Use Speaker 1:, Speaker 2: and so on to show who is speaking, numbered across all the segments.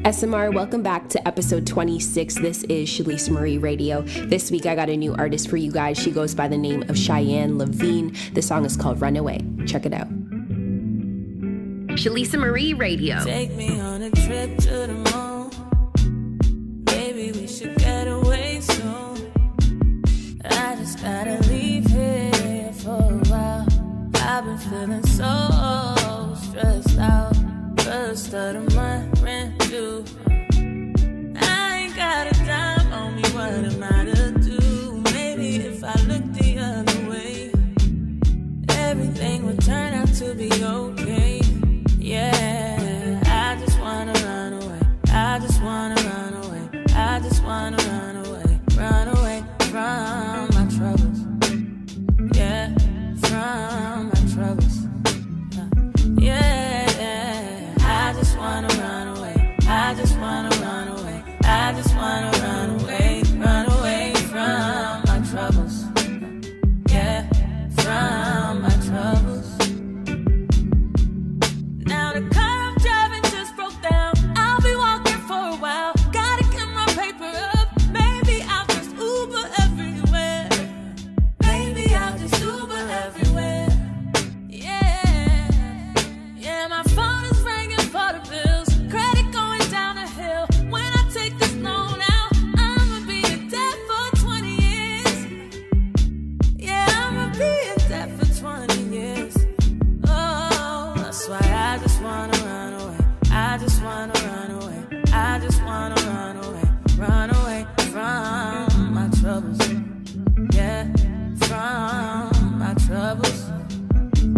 Speaker 1: SMR, welcome back to episode 26. This is Shalisa Marie Radio. This week I got a new artist for you guys. She goes by the name of Cheyenne Levine. The song is called Runaway. Check it out. Shalisa Marie Radio.
Speaker 2: Take me on a trip to the moon. Maybe we should get away soon. I just gotta leave here for a while. I've been feeling so stressed out. First of the month, rent due. I ain't got a dime on me, what am I to do? Maybe if I look the other way, everything would turn out to be okay. Yeah, I just wanna run away. I just wanna run away. I just wanna run away. Run away from my troubles. Yeah, from my troubles. Yeah, I just wanna run away. I just wanna run away. I just wanna run away. Run away from my troubles. Yeah, from my troubles. Now the car I'm driving just broke down. I'll be walking for a while. Gotta get my paper up. Maybe I'll just Uber everywhere. Maybe I'll just Uber everywhere. Yeah, my phone is ringing for the bills. Credit going down the hill. When I take this loan out, I'ma be in debt for 20 years. Yeah, I'ma be in debt for 20 years. Oh, that's why I just wanna run away. I just wanna run away. I just wanna run away. Run away from my troubles. Yeah, from my troubles.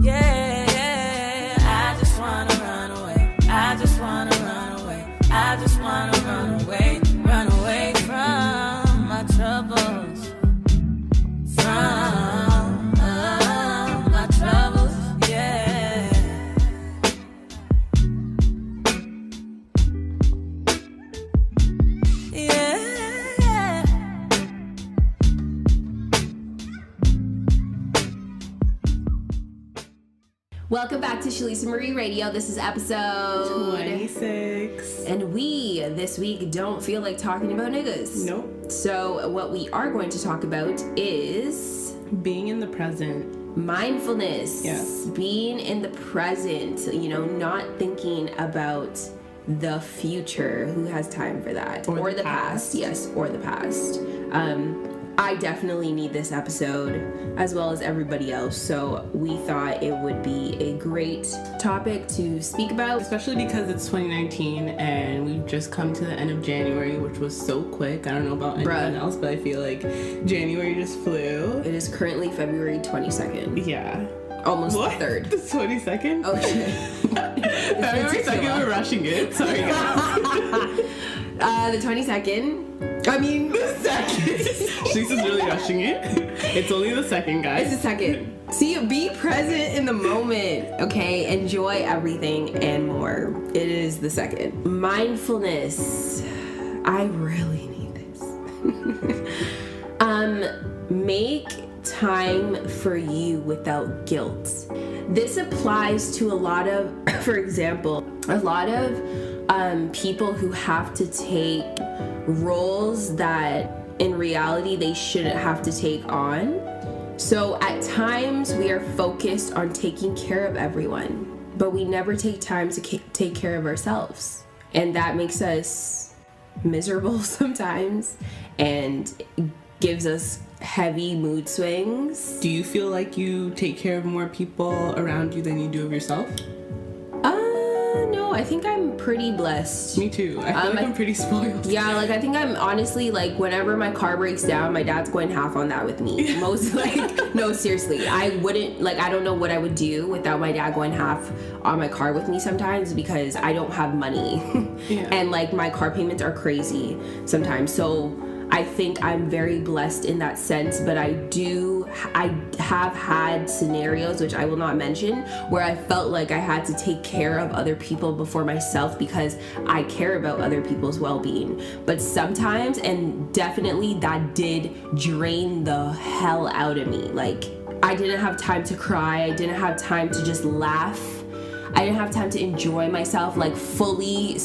Speaker 2: Yeah, I just wanna run away. I just wanna run away. I just wanna run away. Run away from my troubles. From my troubles. Yeah. Yeah.
Speaker 1: Welcome back to Shalisa Marie Radio. This is episode
Speaker 3: 26.
Speaker 1: And we, this week, don't feel like talking about niggas.
Speaker 3: Nope.
Speaker 1: So what we are going to talk about is
Speaker 3: Being in the present.
Speaker 1: mindfulness.
Speaker 3: Yes.
Speaker 1: Being in the present, not thinking about the future. Who has time for that?
Speaker 3: Or the past.
Speaker 1: Yes, or the past. I definitely need this episode as well as everybody else, so we thought it would be a great topic to speak about.
Speaker 3: Especially because it's 2019 and we've just come to the end of January, which was so quick. I don't know about anyone else, but I feel like January just flew.
Speaker 1: It is currently February 22nd.
Speaker 3: Yeah.
Speaker 1: Almost
Speaker 3: What?
Speaker 1: the 3rd.
Speaker 3: The 22nd?
Speaker 1: Oh, shit.
Speaker 3: February 2nd, we're rushing it. Sorry, guys.
Speaker 1: The 22nd. I mean,
Speaker 3: The 2nd. Shalisa's really rushing it. It's only the 2nd, guys.
Speaker 1: it's the 2nd. See, be present in the moment, okay? Enjoy everything and more. It is the 2nd. Mindfulness. I really need this. Make time for you without guilt. This applies to a lot of, for example, a lot of people who have to take roles that in reality they shouldn't have to take on. So at times we are focused on taking care of everyone, but we never take time to take care of ourselves. And that makes us miserable sometimes and gives us heavy mood swings.
Speaker 3: Do you feel like you take care of more people around you than you do of yourself?
Speaker 1: No, I think I'm pretty blessed.
Speaker 3: Me too. I feel like I'm pretty spoiled.
Speaker 1: Yeah, I think I'm honestly, whenever my car breaks down, my dad's going half on that with me. No, seriously. I wouldn't, I don't know what I would do without my dad going half on my car with me sometimes because I don't have money.
Speaker 3: Yeah.
Speaker 1: And, my car payments are crazy sometimes. So I think I'm very blessed in that sense, but I have had scenarios, which I will not mention, where I felt like I had to take care of other people before myself because I care about other people's well-being. But sometimes, and definitely, that did drain the hell out of me. I didn't have time to cry. I didn't have time to just laugh. I didn't have time to enjoy myself, fully,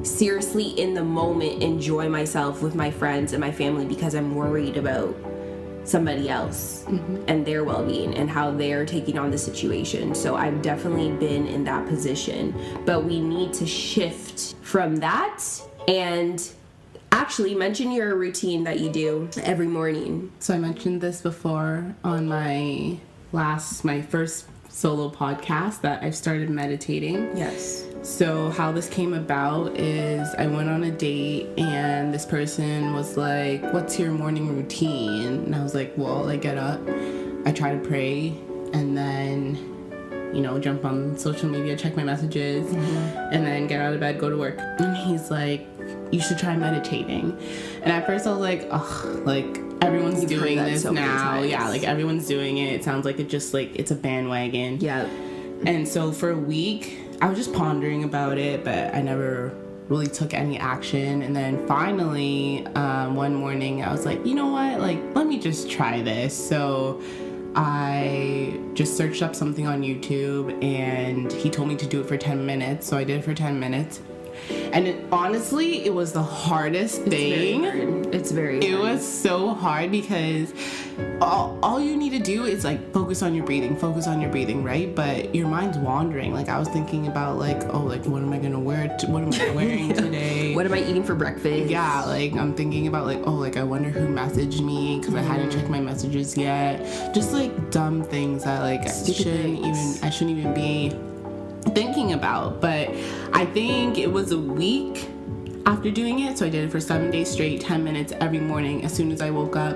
Speaker 1: seriously in the moment enjoy myself with my friends and my family because I'm worried about somebody else and their well-being and how they're taking on the situation. So I've definitely been in that position, but we need to shift from that and actually mention your routine that you do every morning.
Speaker 3: So I mentioned this before on my first solo podcast that I've started meditating.
Speaker 1: Yes.
Speaker 3: So how this came about is I went on a date and this person was like, what's your morning routine? And I was like, well, I get up, I try to pray, and then, jump on social media, check my messages, and then get out of bed, go to work. And he's like, you should try meditating. And at first I was like, ugh, like, everyone's doing this so now. Yeah, like everyone's doing it. It sounds like it's a bandwagon.
Speaker 1: Yeah.
Speaker 3: And so for a week, I was just pondering about it, but I never really took any action. And then finally, one morning, I was like, you know what? Like, let me just try this. So I just searched up something on YouTube, and he told me to do it for 10 minutes. So I did it for 10 minutes. And honestly, it was the hardest thing.
Speaker 1: It's very hard.
Speaker 3: It was so hard because all you need to do is like focus on your breathing, right? But your mind's wandering. Like I was thinking about like, oh, like what am I gonna wear? What am I wearing today?
Speaker 1: What am I eating for breakfast?
Speaker 3: Yeah, like I'm thinking about like, oh, like I wonder who messaged me because I hadn't checked my messages yet. Just like dumb things that like I shouldn't even be thinking about. But I think it was a week after doing it, so I did it for 7 days straight, 10 minutes every morning as soon as I woke up,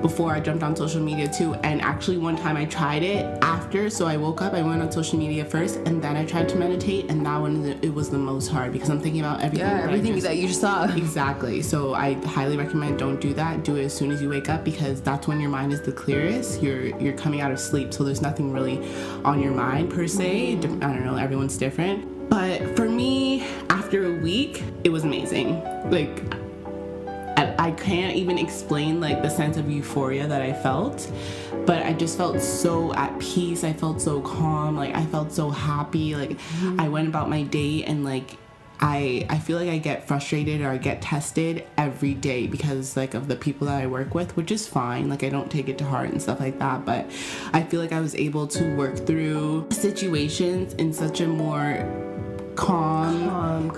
Speaker 3: before I jumped on social media too. And actually one time I tried it after, so I woke up, I went on social media first, and then I tried to meditate, and that one, it was the most hard because I'm thinking about everything
Speaker 1: that you just saw.
Speaker 3: Exactly. So I highly recommend don't do that. Do it as soon as you wake up, because that's when your mind is the clearest. You're coming out of sleep, so there's nothing really on your mind per se. I don't know, everyone's different. But for me, after a week, it was amazing. Like, I can't even explain like the sense of euphoria that I felt, but I just felt so at peace. I felt so calm. Like I felt so happy. Like I went about my day, and like I feel like I get frustrated or I get tested every day because like of the people that I work with, which is fine. Like I don't take it to heart and stuff like that, but I feel like I was able to work through situations in such a more calm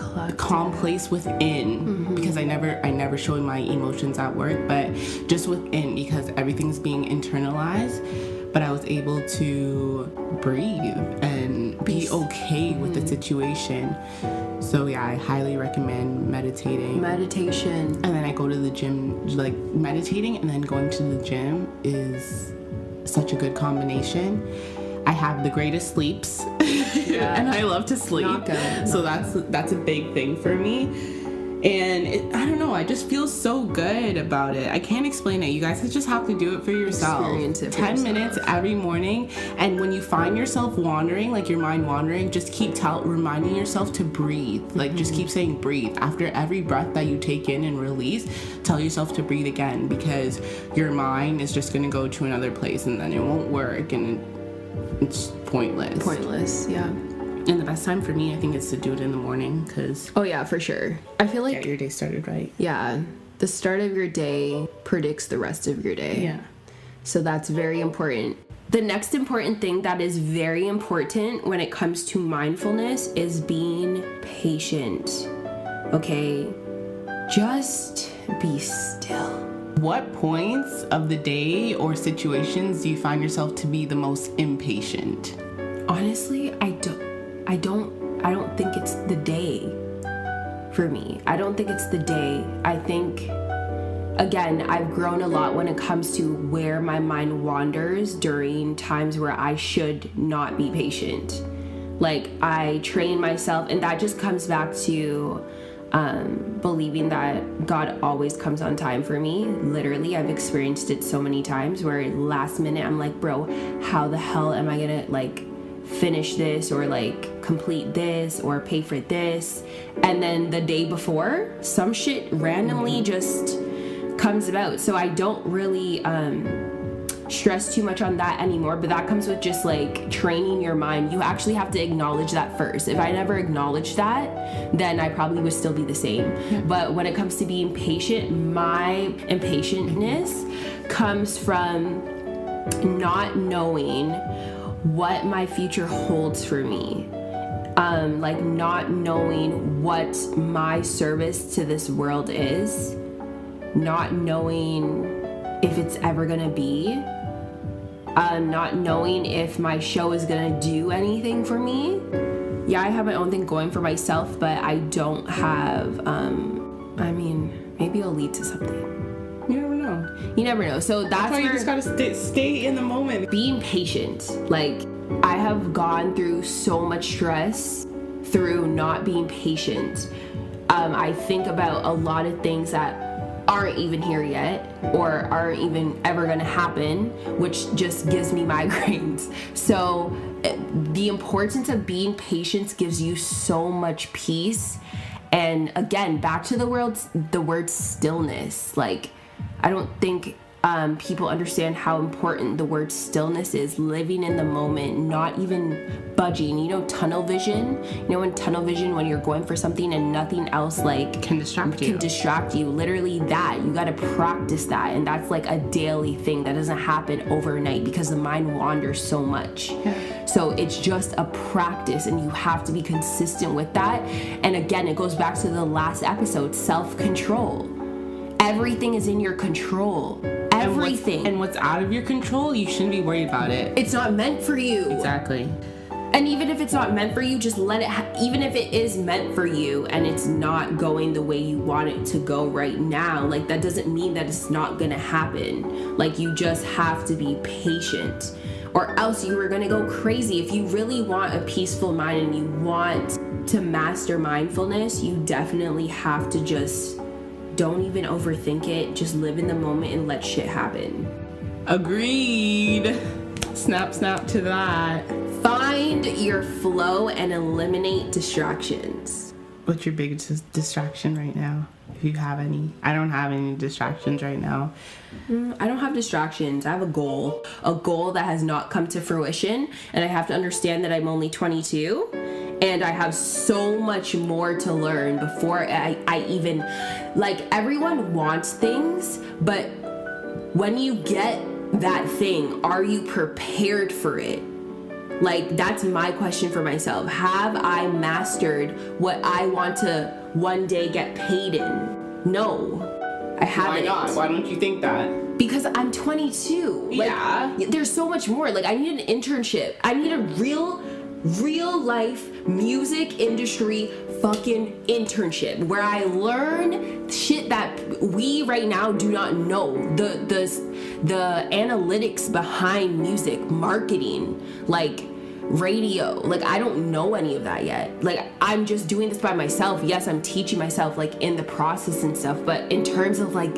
Speaker 3: place within, because I never show my emotions at work, but just within, because everything's being internalized. But I was able to breathe and be okay with the situation. So yeah, I highly recommend meditation. And then I go to the gym. Like meditating and then going to the gym is such a good combination. I have the greatest sleeps, and I love to sleep. So that's a big thing for me. And I don't know, I just feel so good about it. I can't explain it. You guys just have to do it for yourself.
Speaker 1: Experience it for
Speaker 3: 10
Speaker 1: yourself.
Speaker 3: minutes every morning. And when you find yourself wandering, like your mind wandering, just keep reminding yourself to breathe. Like just keep saying breathe. After every breath that you take in and release, tell yourself to breathe again, because your mind is just going to go to another place and then it won't work and it's pointless.
Speaker 1: Yeah.
Speaker 3: And the best time for me, I think, is to do it in the morning, because
Speaker 1: Oh yeah, for sure. I feel like
Speaker 3: get your day started right.
Speaker 1: Yeah, the start of your day predicts the rest of your day.
Speaker 3: Yeah.
Speaker 1: So that's very important. The next important thing that is very important when it comes to mindfulness is being patient. Okay? Just be still.
Speaker 3: What points of the day or situations do you find yourself to be the most impatient?
Speaker 1: Honestly, I don't think it's the day for me. I don't think it's the day. I think, again, I've grown a lot when it comes to where my mind wanders during times where I should not be patient. Like, I train myself, and that just comes back to believing that God always comes on time for me. Literally, I've experienced it so many times where last minute I'm like, bro, how the hell am I gonna like finish this or like complete this or pay for this? And then the day before, some shit randomly just comes about. So I don't really stress too much on that anymore, but that comes with just like training your mind. You actually have to acknowledge that first. If I never acknowledged that, then I probably would still be the same. But when it comes to being patient, my impatientness comes from not knowing what my future holds for me. Like not knowing what my service to this world is, not knowing if it's ever gonna be, not knowing if my show is gonna do anything for me. Yeah, I have my own thing going for myself, but I don't have, maybe it'll lead to something.
Speaker 3: You never know.
Speaker 1: You never know. So that's
Speaker 3: why
Speaker 1: where
Speaker 3: you just gotta stay in the moment.
Speaker 1: Being patient. Like, I have gone through so much stress through not being patient. I think about a lot of things that aren't even here yet or aren't even ever gonna happen, which just gives me migraines. So the importance of being patient gives you so much peace. And again, back to the word stillness. Like, I don't think people understand how important the word stillness is. Living in the moment, not even budging. You know, tunnel vision. You know, in tunnel vision, when you're going for something and nothing else like
Speaker 3: can distract you.
Speaker 1: Literally that. You got to practice that, and that's like a daily thing that doesn't happen overnight because the mind wanders so much. Yeah. So it's just a practice, and you have to be consistent with that. And again, it goes back to the last episode, self-control. Everything is in your control. Everything.
Speaker 3: And what's out of your control, you shouldn't be worried about it.
Speaker 1: It's not meant for you.
Speaker 3: Exactly.
Speaker 1: And even if it's not meant for you, just let it, even if it is meant for you and it's not going the way you want it to go right now, like that doesn't mean that it's not gonna happen. Like, you just have to be patient, or else you are gonna go crazy. If you really want a peaceful mind and you want to master mindfulness, you definitely have to just don't even overthink it. Just live in the moment and let shit happen.
Speaker 3: Agreed. Snap to that.
Speaker 1: Find your flow and eliminate distractions.
Speaker 3: What's your biggest distraction right now, if you have any? I don't have any distractions right now.
Speaker 1: I don't have distractions. I have a goal that has not come to fruition, and I have to understand that I'm only 22 and I have so much more to learn before I even, like, everyone wants things, but when you get that thing, are you prepared for it? Like, that's my question for myself. Have I mastered what I want to one day get paid in? No, I haven't.
Speaker 3: Why not? Why don't you think that?
Speaker 1: Because I'm 22. Like,
Speaker 3: yeah.
Speaker 1: There's so much more. Like, I need an internship. I need a real life music industry fucking internship where I learn shit that we right now do not know. The analytics behind music, marketing, like radio. Like, I don't know any of that yet. Like, I'm just doing this by myself. Yes, I'm teaching myself, like, in the process and stuff, but in terms of, like,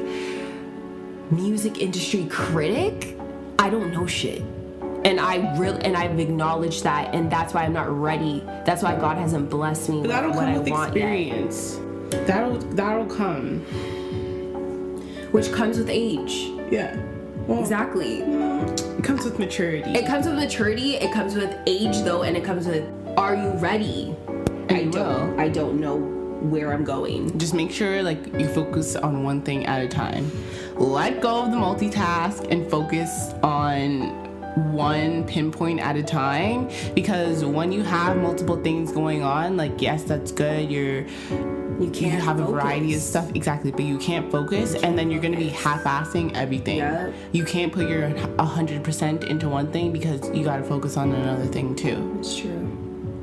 Speaker 1: music industry critic, I don't know shit. And I've acknowledged that, and that's why I'm not ready. That's why God hasn't blessed me with what I want
Speaker 3: experience. Yet. That'll come.
Speaker 1: Which comes with age.
Speaker 3: Yeah. Well,
Speaker 1: exactly.
Speaker 3: It comes with maturity. It comes
Speaker 1: with age, though, and it comes with, are you ready? I don't know where I'm going.
Speaker 3: Just make sure, like, you focus on one thing at a time. Let go of the multitask and focus on one pinpoint at a time, because when you have multiple things going on, like, yes, that's good, you have a variety of stuff, exactly, but you can't focus, and then you're going to be half-assing everything. Yep. You can't put your 100% into one thing because you got to focus on another thing too.
Speaker 1: It's true.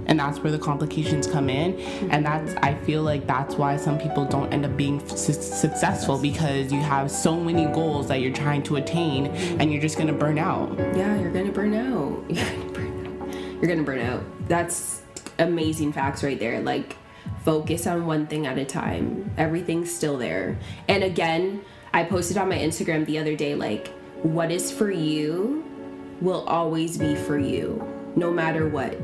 Speaker 3: And that's where the complications come in. Mm-hmm. And I feel like that's why some people don't end up being successful, because you have so many goals that you're trying to attain, and you're just going to burn out.
Speaker 1: Yeah, you're going to burn out. You're going to burn out. That's amazing facts right there. Like, focus on one thing at a time. Everything's still there. And again, I posted on my Instagram the other day, like, what is for you will always be for you, no matter what.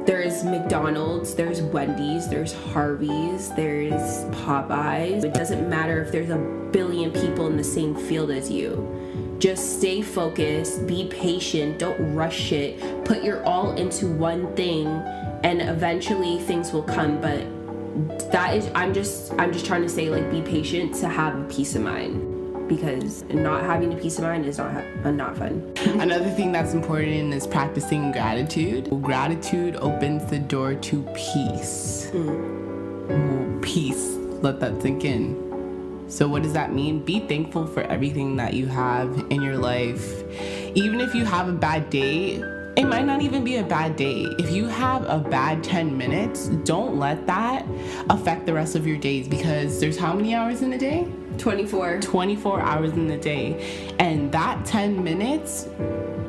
Speaker 1: There's McDonald's, there's Wendy's, there's Harvey's, there's Popeyes. It doesn't matter if there's a billion people in the same field as you. Just stay focused, be patient, don't rush it, put your all into one thing, and eventually things will come. But that is, I'm just trying to say, like, be patient to have a peace of mind, because not having a peace of mind is not fun.
Speaker 3: Another thing that's important is practicing gratitude. Gratitude opens the door to peace. Peace. Let that sink in. So what does that mean? Be thankful for everything that you have in your life. Even if you have a bad day, it might not even be a bad day. If you have a bad 10 minutes, don't let that affect the rest of your days, because there's how many hours in a day?
Speaker 1: 24
Speaker 3: hours in the day. And that 10 minutes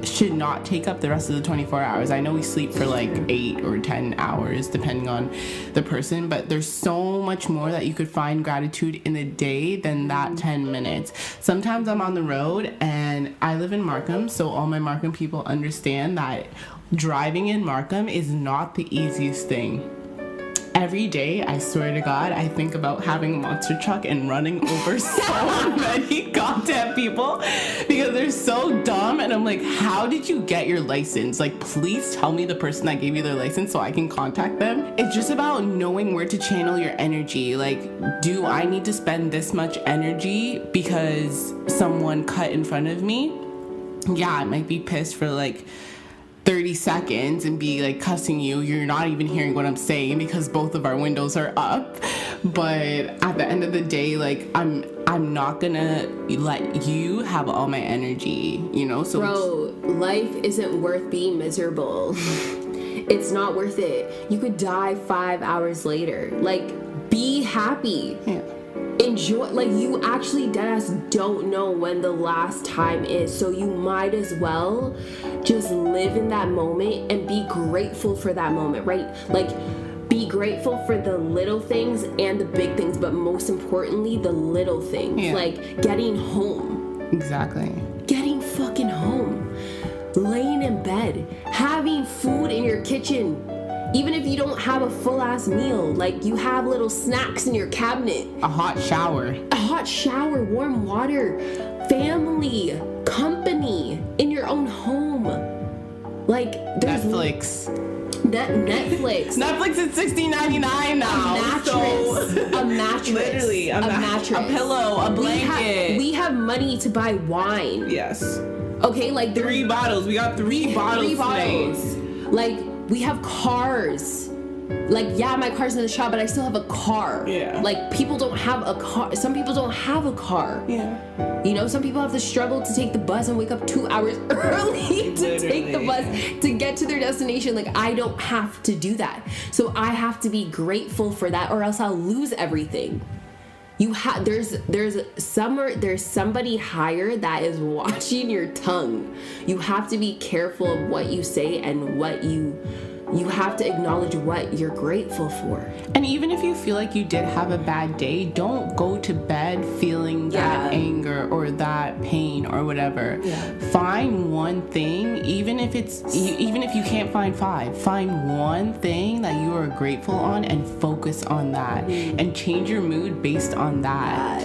Speaker 3: should not take up the rest of the 24 hours. I know we sleep for like 8 or 10 hours depending on the person, but there's so much more that you could find gratitude in the day than that 10 minutes. Sometimes I'm on the road, and I live in Markham, so all my Markham people understand that driving in Markham is not the easiest thing. Every day, I swear to God, I think about having a monster truck and running over so many goddamn people, because they're so dumb. And I'm like, how did you get your license? Like, please tell me the person that gave you their license so I can contact them. It's just about knowing where to channel your energy. Like, do I need to spend this much energy because someone cut in front of me? Yeah, I might be pissed for like 30 seconds and be like cussing you. You're not even hearing what I'm saying because both of our windows are up. But at the end of the day, like, I'm not gonna let you have all my energy, you know? So
Speaker 1: bro, life isn't worth being miserable. It's not worth it. You could die 5 hours later. Like, be happy.
Speaker 3: Yeah.
Speaker 1: Enjoy. Like, you actually deadass don't know when the last time is, so you might as well just live in that moment and be grateful for that moment, right? Like, be grateful for the little things and the big things, but most importantly, the little things.
Speaker 3: Yeah.
Speaker 1: Like getting home.
Speaker 3: Exactly.
Speaker 1: Getting fucking home. Laying in bed. Having food in your kitchen. Even if you don't have a full-ass meal, like, you have little snacks in your cabinet.
Speaker 3: A hot shower.
Speaker 1: A hot shower, warm water, family, company, in your own home. Like, there's
Speaker 3: Netflix.
Speaker 1: Netflix.
Speaker 3: Netflix is $16.99 now.
Speaker 1: A mattress.
Speaker 3: Literally,
Speaker 1: a mattress.
Speaker 3: A pillow, a blanket.
Speaker 1: We have money to buy wine.
Speaker 3: Yes.
Speaker 1: Okay, like
Speaker 3: 3 bottles. We got 3 bottles today.
Speaker 1: Like, we have cars. Like, yeah, my car's in the shop, but I still have a car.
Speaker 3: Yeah.
Speaker 1: Like, people don't have a car. Some people don't have a car.
Speaker 3: Yeah.
Speaker 1: You know, some people have to struggle to take the bus and wake up 2 hours early to take the bus to get to their destination. Like, I don't have to do that. So I have to be grateful for that, or else I'll lose everything. There's somebody higher that is watching your tongue. You have to be careful of what you say and what you have to acknowledge what you're grateful for.
Speaker 3: And even if you feel like you did have a bad day, don't go to bed feeling that anger or that pain or whatever.
Speaker 1: Yeah.
Speaker 3: Find one thing, even if you can't find 5, find one thing that you are grateful on and focus on that, and change your mood based on that.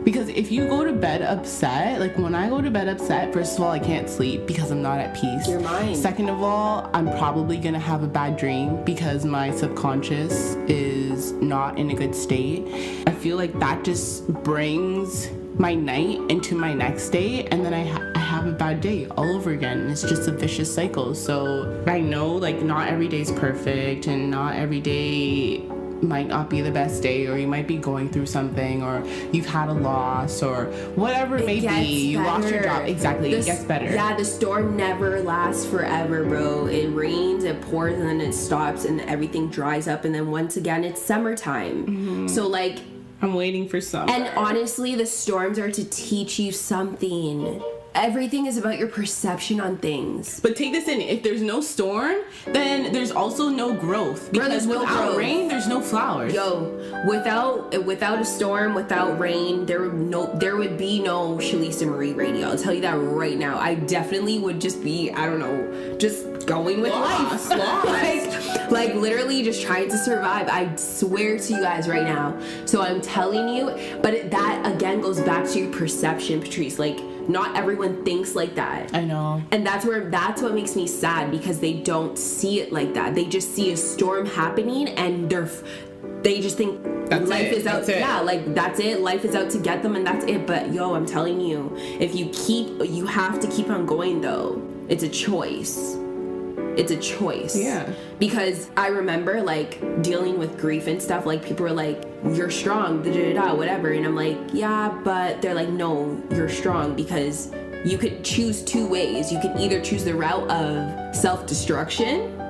Speaker 3: Because if you go to bed upset, like when I go to bed upset, first of all, I can't sleep because I'm not at peace.
Speaker 1: Your mind.
Speaker 3: Second of all, I'm probably gonna have a bad dream because my subconscious is not in a good state. I feel like that just brings my night into my next day, and then I have a bad day all over again. It's just a vicious cycle. So I know, like, not every day's perfect, and not every day might not be the best day, or you might be going through something, or you've had a loss, or whatever it may be. You lost your job. Exactly. It gets better.
Speaker 1: Yeah, the storm never lasts forever, bro. It rains, it pours, and then it stops, and everything dries up, and then once again it's summertime. So, like,
Speaker 3: I'm waiting for summer.
Speaker 1: and honestly, the storms are to teach you something. Everything is about your perception on things.
Speaker 3: But take this in. If there's no storm, then there's also no growth.
Speaker 1: Bro,
Speaker 3: Because
Speaker 1: there's no
Speaker 3: without
Speaker 1: growth.
Speaker 3: rain, there's no flowers.
Speaker 1: Yo, without a storm, without rain, there would be no Shalisa Marie radio. I'll tell you that right now. I definitely would just be, I don't know, just going with
Speaker 3: Lost.
Speaker 1: life. Like, literally just trying to survive. I swear to you guys right now. So I'm telling you, but that again goes back to your perception, Patrice. Like, not everyone thinks like that.
Speaker 3: I know.
Speaker 1: And that's what makes me sad, because they don't see it like that. They just see a storm happening and they just think life is out. Yeah, like, that's it. Life is out to get them and that's it. But yo, I'm telling you, if you have to keep on going though. It's a choice. It's a choice.
Speaker 3: Yeah.
Speaker 1: Because I remember, like, dealing with grief and stuff, like, people were like, you're strong, whatever. And I'm like, yeah, but they're like, no, you're strong because you could choose two ways. You can either choose the route of self-destruction,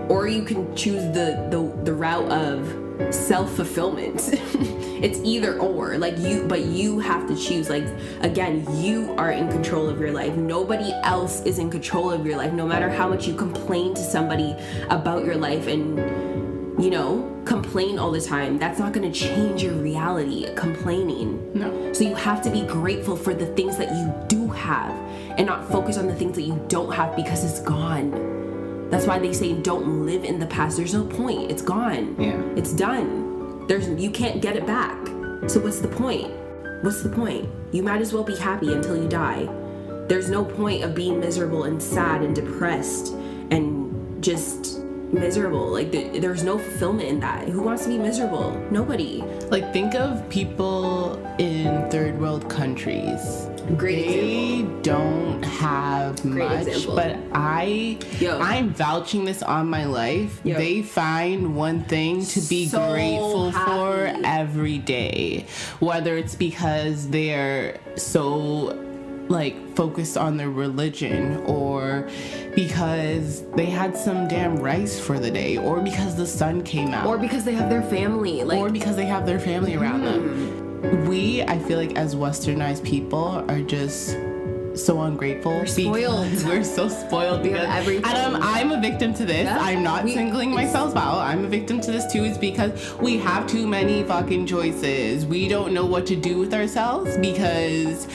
Speaker 1: or you can choose the route of self-fulfillment. It's either or, like, but you have to choose. Like, again, you are in control of your life. Nobody else is in control of your life. No matter how much you complain to somebody about your life and, you know, complain all the time, that's not going to change your reality, complaining.
Speaker 3: No.
Speaker 1: So you have to be grateful for the things that you do have and not focus on the things that you don't have, because it's gone. That's why they say don't live in the past. There's no point. It's gone.
Speaker 3: Yeah.
Speaker 1: It's done. You can't get it back. So what's the point? What's the point? You might as well be happy until you die. There's no point of being miserable and sad and depressed and just miserable. Like, there's no fulfillment in that. Who wants to be miserable? Nobody.
Speaker 3: Like, think of people in third world countries. They don't have much,
Speaker 1: example.
Speaker 3: but I'm vouching this on my life.
Speaker 1: Yo.
Speaker 3: They find one thing to be
Speaker 1: So
Speaker 3: grateful for
Speaker 1: happy.
Speaker 3: every day, whether it's because they're so, like, focused on their religion, or because they had some damn rice for the day, or because the sun came out,
Speaker 1: Or because they have their family. Like,
Speaker 3: or because they have their family around them. I feel like, as westernized people, are just so ungrateful.
Speaker 1: We're spoiled.
Speaker 3: We're so spoiled.
Speaker 1: We have everything.
Speaker 3: And I'm a victim to this.
Speaker 1: Yeah.
Speaker 3: I'm not singling myself out. I'm a victim to this too. It's because we have too many fucking choices. We don't know what to do with ourselves because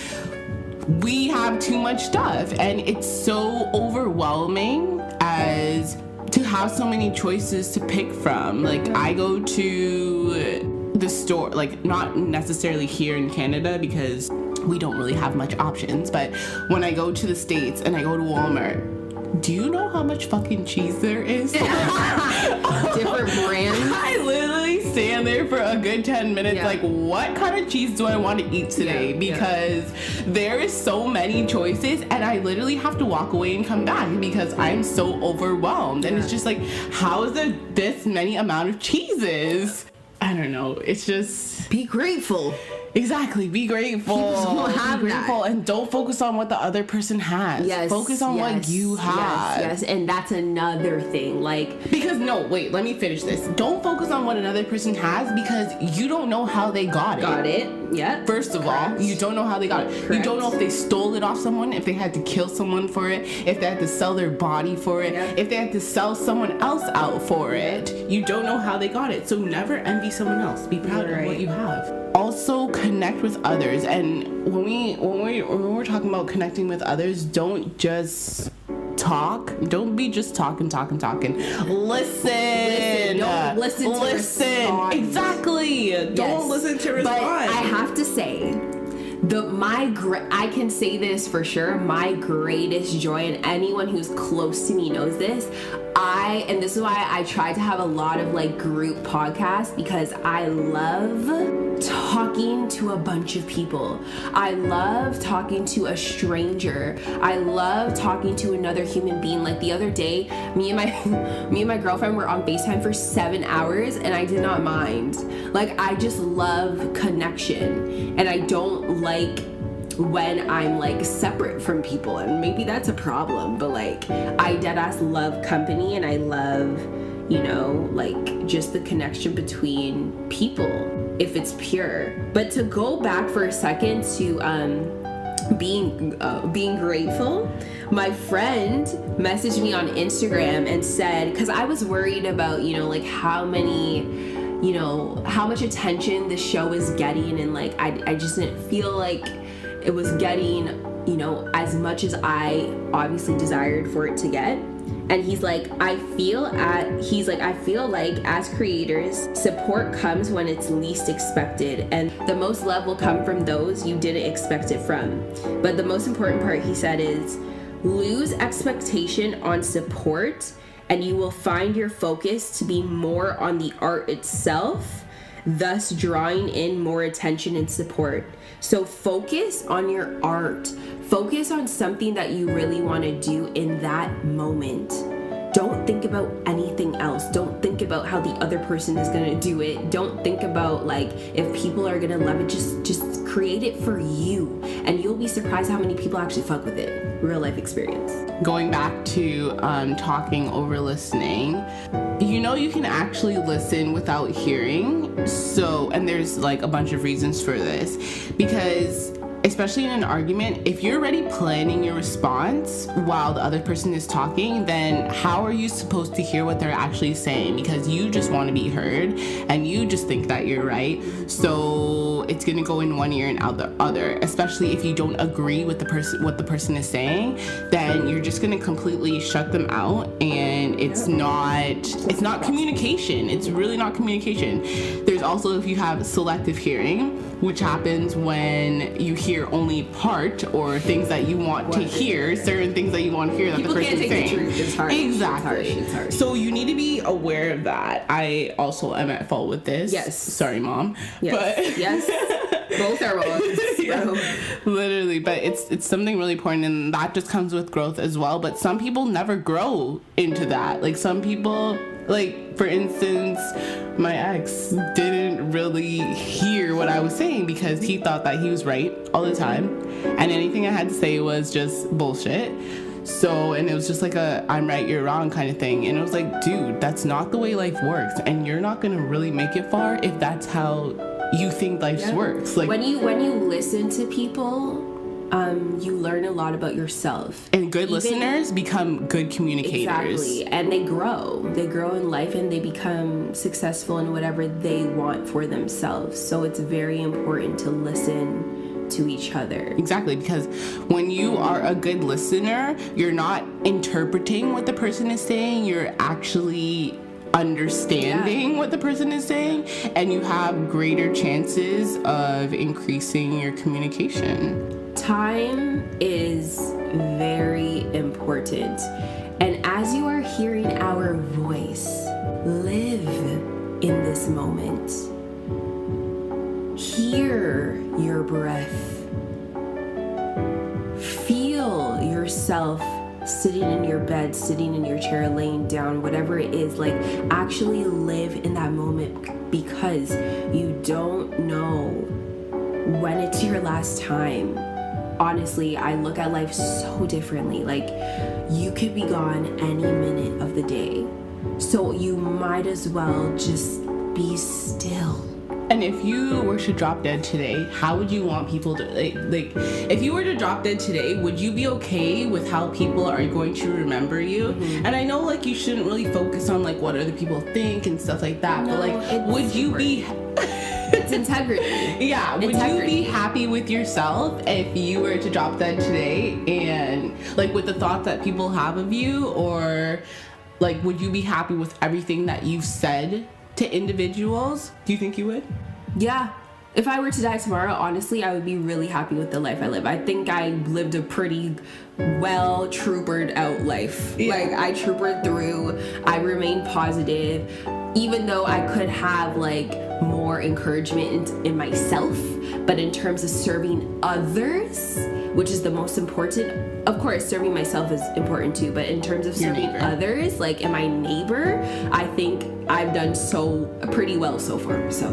Speaker 3: we have too much stuff, and it's so overwhelming as to have so many choices to pick from. Like, I go to the store, like, not necessarily here in Canada because we don't really have much options, but when I go to the States and I go to Walmart, do you know how much fucking cheese there is?
Speaker 1: different brands.
Speaker 3: I literally stand there for a good 10 minutes,
Speaker 1: Yeah.
Speaker 3: like, what kind of cheese do I want to eat today?
Speaker 1: Yeah,
Speaker 3: Because there is so many choices, and I literally have to walk away and come back because I'm so overwhelmed. And it's just like, how is there this many amount of cheeses? I don't know. It's just...
Speaker 1: Be grateful.
Speaker 3: Exactly. Be grateful.
Speaker 1: People don't have
Speaker 3: Be grateful,
Speaker 1: that.
Speaker 3: and don't focus on what the other person has.
Speaker 1: Yes.
Speaker 3: Focus on what you have.
Speaker 1: Yes. And that's another thing. Like,
Speaker 3: Because no, wait, let me finish this. Don't focus on what another person has because you don't know how they got it.
Speaker 1: got it. Yeah.
Speaker 3: First of all, you don't know how they got it. You
Speaker 1: Correct.
Speaker 3: don't know if they stole it off someone, if they had to kill someone for it, if they had to sell their body for it,
Speaker 1: Yeah.
Speaker 3: if they had to sell someone else out for it. You don't know how they got it. So never envy someone else. Be proud of what you have. Also, connect with others. And when we're talking about connecting with others, don't just talk. Don't be just talking. Listen.
Speaker 1: Don't listen to respond.
Speaker 3: Exactly. Don't listen to respond.
Speaker 1: But I have to say, I can say this for sure, my greatest joy, and anyone who's close to me knows this, and this is why I try to have a lot of, like, group podcasts, because I love talking to a bunch of people. I love talking to a stranger. I love talking to another human being. Like, the other day, me and my girlfriend were on FaceTime for 7 hours, and I did not mind. Like, I just love connection, and I don't like when I'm, like, separate from people, and maybe that's a problem, but, like, I deadass love company, and I love, you know, like, just the connection between people, if it's pure. But to go back for a second to being grateful, my friend messaged me on Instagram and said, because I was worried about, you know, like, how much attention the show is getting, and, like, I just didn't feel like it was getting, you know, as much as I obviously desired for it to get. And he's like, I feel like as creators, support comes when it's least expected, and the most love will come from those you didn't expect it from. But the most important part, he said, is lose expectation on support, and you will find your focus to be more on the art itself, thus drawing in more attention and support. So focus on your art. Focus on something that you really want to do in that moment. Don't think about anything else. Don't think about how the other person is going to do it. Don't think about like if people are going to love it. Just create it for you, and you'll be surprised how many people actually fuck with it. Real life experience.
Speaker 3: Going back to talking over listening, you can actually listen without hearing. So, and there's like a bunch of reasons for this, because especially in an argument, if you're already planning your response while the other person is talking, then how are you supposed to hear what they're actually saying? Because you just want to be heard and you just think that you're right. So it's going to go in one ear and out the other, especially if you don't agree with what the person is saying, then you're just going to completely shut them out, and it's not communication. It's really not communication. There's also, if you have selective hearing, which happens when you hear only part or things that you want to hear, certain things that you want to hear that
Speaker 1: people
Speaker 3: the person is saying.
Speaker 1: The truth. It's hard.
Speaker 3: Exactly.
Speaker 1: It's hard.
Speaker 3: So you need to be aware of that. I also am at fault with this.
Speaker 1: Yes.
Speaker 3: Sorry, Mom.
Speaker 1: Yes.
Speaker 3: But
Speaker 1: Yes. Both are wrong.
Speaker 3: Yeah, literally, but it's something really important, and that just comes with growth as well. But some people never grow into that. Like some people, like for instance, my ex didn't really hear what I was saying because he thought that he was right all the time, and anything I had to say was just bullshit. So, and it was just like a I'm right, you're wrong kind of thing. And it was like, dude, that's not the way life works, and you're not gonna really make it far if that's how you think life works. Like
Speaker 1: when you listen to people, you learn a lot about yourself.
Speaker 3: And good listeners become good communicators.
Speaker 1: Exactly. And they grow in life, and they become successful in whatever they want for themselves. So it's very important to listen to each other.
Speaker 3: Exactly, because when you are a good listener, you're not interpreting what the person is saying, you're actually understanding what the person is saying, and you have greater chances of increasing your communication.
Speaker 1: Time is very important, and as you are hearing our voice, live in this moment. Hear your breath. Feel yourself sitting in your bed, sitting in your chair, laying down, whatever it is. Like, actually live in that moment, because you don't know when it's your last time. Honestly, I look at life so differently. Like, you could be gone any minute of the day, so you might as well just be still.
Speaker 3: And if you were to drop dead today, how would you want people to, like if you were to drop dead today, would you be okay with how people are going to remember you? Mm-hmm. And I know, like, you shouldn't really focus on, like, what other people think and stuff like that, but, like, would you be...
Speaker 1: It's integrity.
Speaker 3: Yeah, would you be happy with yourself if you were to drop dead today, and, like, with the thoughts that people have of you, or, like, would you be happy with everything that you've said to individuals? Do you think you would?
Speaker 1: Yeah. If I were to die tomorrow, honestly, I would be really happy with the life I live. I think I lived a pretty well troopered out life. Yeah. Like, I troopered through, I remained positive, even though I could have, like, more encouragement in myself. But in terms of serving others, which is the most important, of course, serving myself is important too, but in terms of serving others, like, in my neighbor, I think I've done pretty well so far. So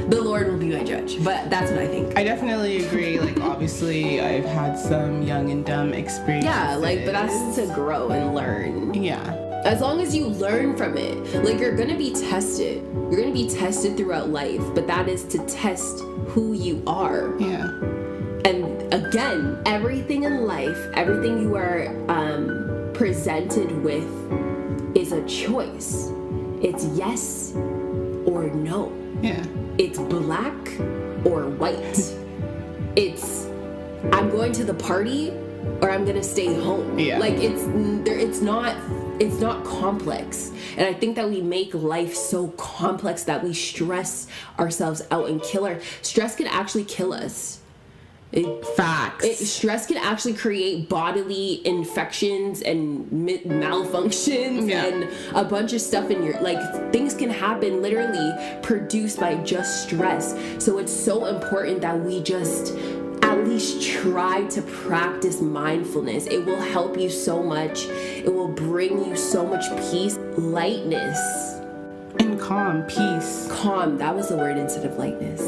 Speaker 1: the Lord will be my judge, but that's what I think.
Speaker 3: I definitely agree. Like, obviously, I've had some young and dumb experiences.
Speaker 1: Yeah, like, but that's to grow and learn.
Speaker 3: Yeah.
Speaker 1: As long as you learn from it. Like, you're gonna be tested. You're gonna be tested throughout life, but that is to test who you are.
Speaker 3: Yeah.
Speaker 1: And again, everything in life, everything you are presented with is a choice. It's yes or no.
Speaker 3: Yeah.
Speaker 1: It's black or white. It's I'm going to the party or I'm gonna stay home.
Speaker 3: Yeah.
Speaker 1: Like it's not complex. And I think that we make life so complex that we stress ourselves out and stress can actually kill us.
Speaker 3: Facts.
Speaker 1: Stress can actually create bodily infections and malfunctions and a bunch of stuff in your, like, things can happen literally produced by just stress. So it's so important that we just at least try to practice mindfulness. It will help you so much. It will bring you so much peace, lightness.
Speaker 3: And peace.
Speaker 1: Calm, that was the word instead of lightness.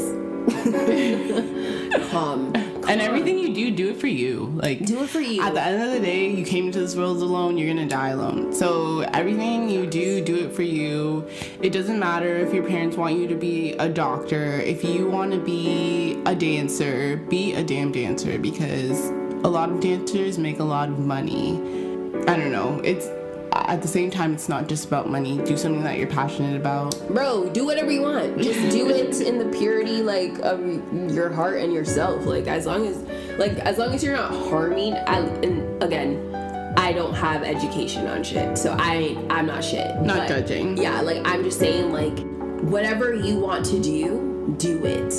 Speaker 1: Calm.
Speaker 3: And everything you do it for you. Like,
Speaker 1: do it for you.
Speaker 3: At the end of the day, you came into this world alone, you're gonna die alone. So everything you do it for you. It doesn't matter if your parents want you to be a doctor. If you want to be a dancer, be a damn dancer, because a lot of dancers make a lot of money. I don't know. It's at the same time, it's not just about money. Do something that you're passionate about.
Speaker 1: Bro, do whatever you want. Just do it in the purity, like, of your heart and yourself. Like, as long as you're not harming. And again, I don't have education on shit, so I'm not shit.
Speaker 3: Not judging.
Speaker 1: Yeah, like, I'm just saying, like, whatever you want to do it.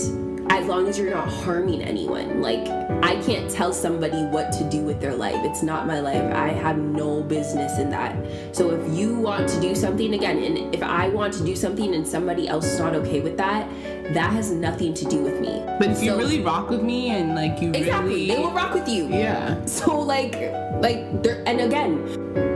Speaker 1: As long as you're not harming anyone. Like, I can't tell somebody what to do with their life. It's not my life. I have no business in that. So if you want to do something, again, and if I want to do something and somebody else is not okay with that, that has nothing to do with me.
Speaker 3: But if you really rock with me and, like, you
Speaker 1: exactly,
Speaker 3: really...
Speaker 1: they will rock with you.
Speaker 3: Yeah.
Speaker 1: So, like there, and again,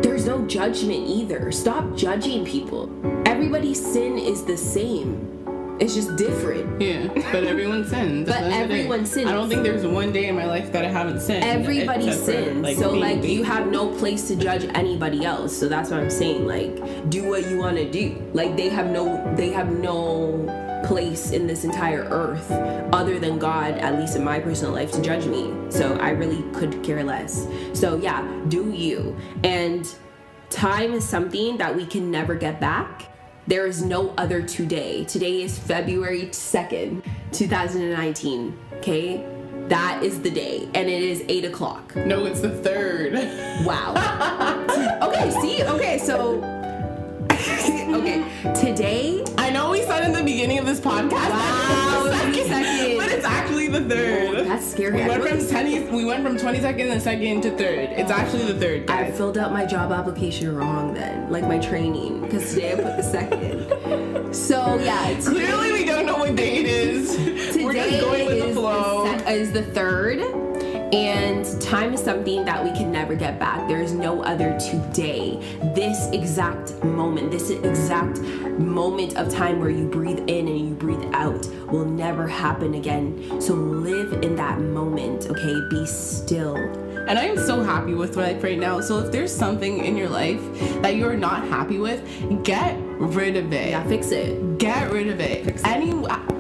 Speaker 1: there's no judgment either. Stop judging people. Everybody's sin is the same. It's just different.
Speaker 3: Yeah, but everyone sins.
Speaker 1: But everyone sins.
Speaker 3: I don't think there's one day in my life that I haven't sinned.
Speaker 1: Everybody sins.
Speaker 3: Like,
Speaker 1: so, like, you have no place to judge anybody else. So that's what I'm saying. Like, do what you want to do. Like, they have no place in this entire earth other than God, at least in my personal life, to judge me. So I really could care less. So yeah, do you. And time is something that we can never get back. There is no other today. Today is February 2nd, 2019, okay? That is the day, and it is 8 o'clock.
Speaker 3: No, it's the 3rd.
Speaker 1: Wow. Okay, so... okay, today...
Speaker 3: I know we said in the beginning of this podcast.
Speaker 1: Wow, second.
Speaker 3: But it's actually the 3rd.
Speaker 1: Oh, that's scary.
Speaker 3: We went from 22nd and 2nd to 3rd. It's actually the 3rd, guys.
Speaker 1: I filled out my job application wrong then, like my training, because today I put the 2nd. So yeah,
Speaker 3: clearly we don't know what day it is. We're just going with the flow.
Speaker 1: Is the 3rd. And time is something that we can never get back. There is no other today. This exact moment of time where you breathe in and you breathe out will never happen again. So live in that moment, okay? Be still.
Speaker 3: And I am so happy with life right now. So if there's something in your life that you're not happy with, get rid of it.
Speaker 1: Yeah, fix it.
Speaker 3: Get rid of it.
Speaker 1: Fix it.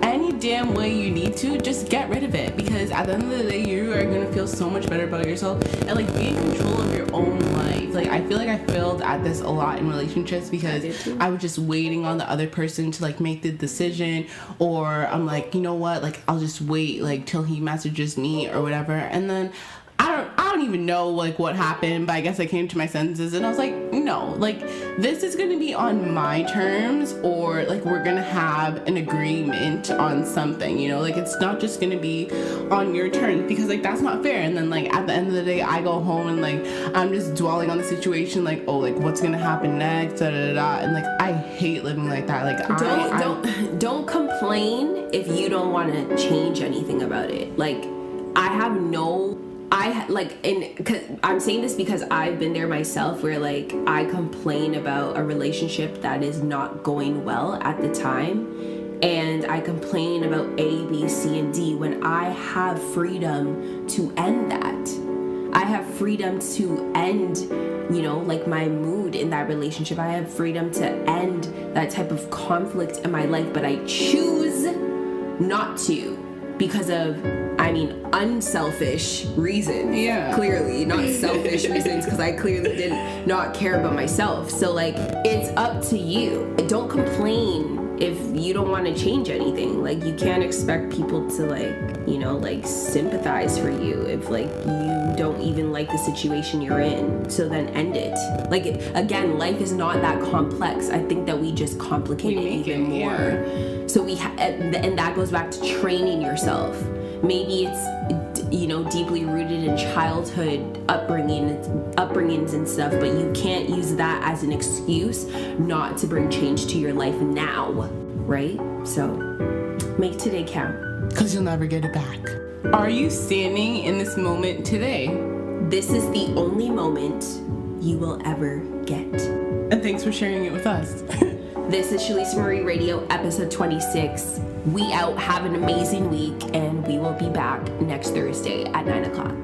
Speaker 3: Any damn way you need to, just get rid of it. Because at the end of the day, you are going to feel so much better about yourself. And, like, be in control of your own life. Like, I feel like I failed at this a lot in relationships because I was just waiting on the other person to, like, make the decision. Or I'm like, you know what? Like, I'll just wait, like, till he messages me or whatever. And then I don't even know, like, what happened, but I guess I came to my senses and I was like, no, like, this is going to be on my terms, or, like, we're going to have an agreement on something, you know, like, it's not just going to be on your terms, because, like, that's not fair. And then, like, at the end of the day, I go home and, like, I'm just dwelling on the situation, like, oh, like, what's going to happen next, da da da, and, like, I hate living like that. Like,
Speaker 1: don't complain if you don't want to change anything about it. Like, I'm saying this because I've been there myself, where, like, I complain about a relationship that is not going well at the time, and I complain about A, B, C, and D when I have freedom to end that. I have freedom to end, you know, like, my mood in that relationship. I have freedom to end that type of conflict in my life, but I choose not to because of, unselfish reasons.
Speaker 3: Yeah.
Speaker 1: Clearly, not selfish reasons, because I clearly did not care about myself. So, like, it's up to you. Don't complain if you don't want to change anything. Like, you can't expect people to, like, you know, like, sympathize for you if, like, you don't even like the situation you're in. So then end it. Like, again, life is not that complex. I think that we just complicate it even more.
Speaker 3: Yeah.
Speaker 1: So and that goes back to training yourself. Maybe it's, you know, deeply rooted in childhood upbringings and stuff, but you can't use that as an excuse not to bring change to your life now, right? So make today count.
Speaker 3: Because you'll never get it back. Are you standing in this moment today?
Speaker 1: This is the only moment you will ever get.
Speaker 3: And thanks for sharing it with us.
Speaker 1: This is Shalisa Marie Radio, episode 26. We out. Have an amazing week, and we will be back next Thursday at 9 o'clock.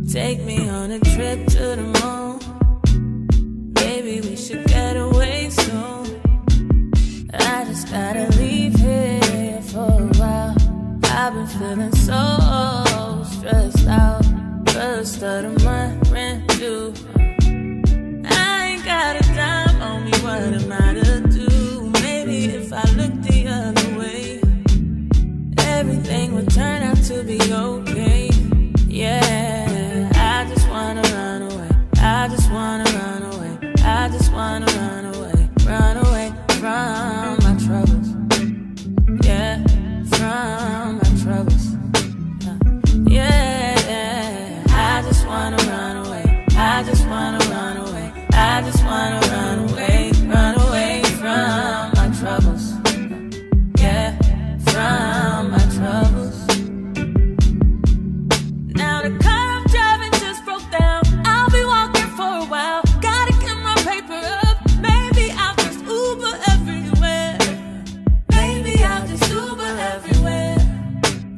Speaker 2: Take me on a trip to the moon. Maybe we should get away soon. I just gotta leave here for a while. I've been feeling so stressed out. First of the month, rent due. I ain't got a dime on me, what am I to do? Maybe if I look the other way, everything would turn out to be okay. Yeah, I just wanna run away. I just wanna run away. I just wanna run away. Run away from my troubles. Yeah, from my troubles. Yeah, I just wanna run away. I just wanna run away. I just wanna run away. Run away from my troubles. Yeah, from my troubles. Now the car I'm driving just broke down. I'll be walking for a while. Gotta get my paper up. Maybe I'll just Uber everywhere. Maybe I'll just Uber everywhere.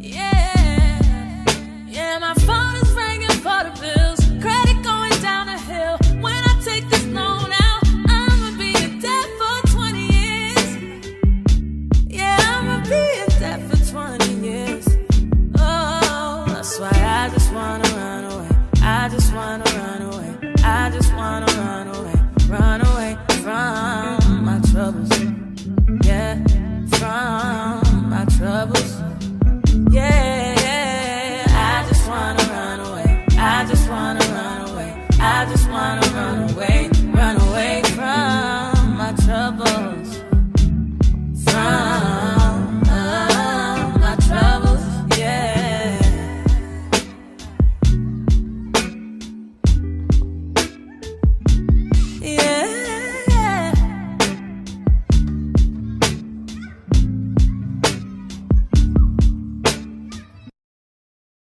Speaker 2: Yeah, yeah, my phone is ringing for the bills. Credit going down the hill. When I take this loan out, I'ma be in debt for 20 years. Yeah, I'ma be in debt for 20 years. Oh, that's why I just wanna run away. I just wanna run away. I just wanna run away. Run away from my troubles. Yeah, from my troubles. Yeah, I just wanna run away. I just wanna run away. I just wanna run away.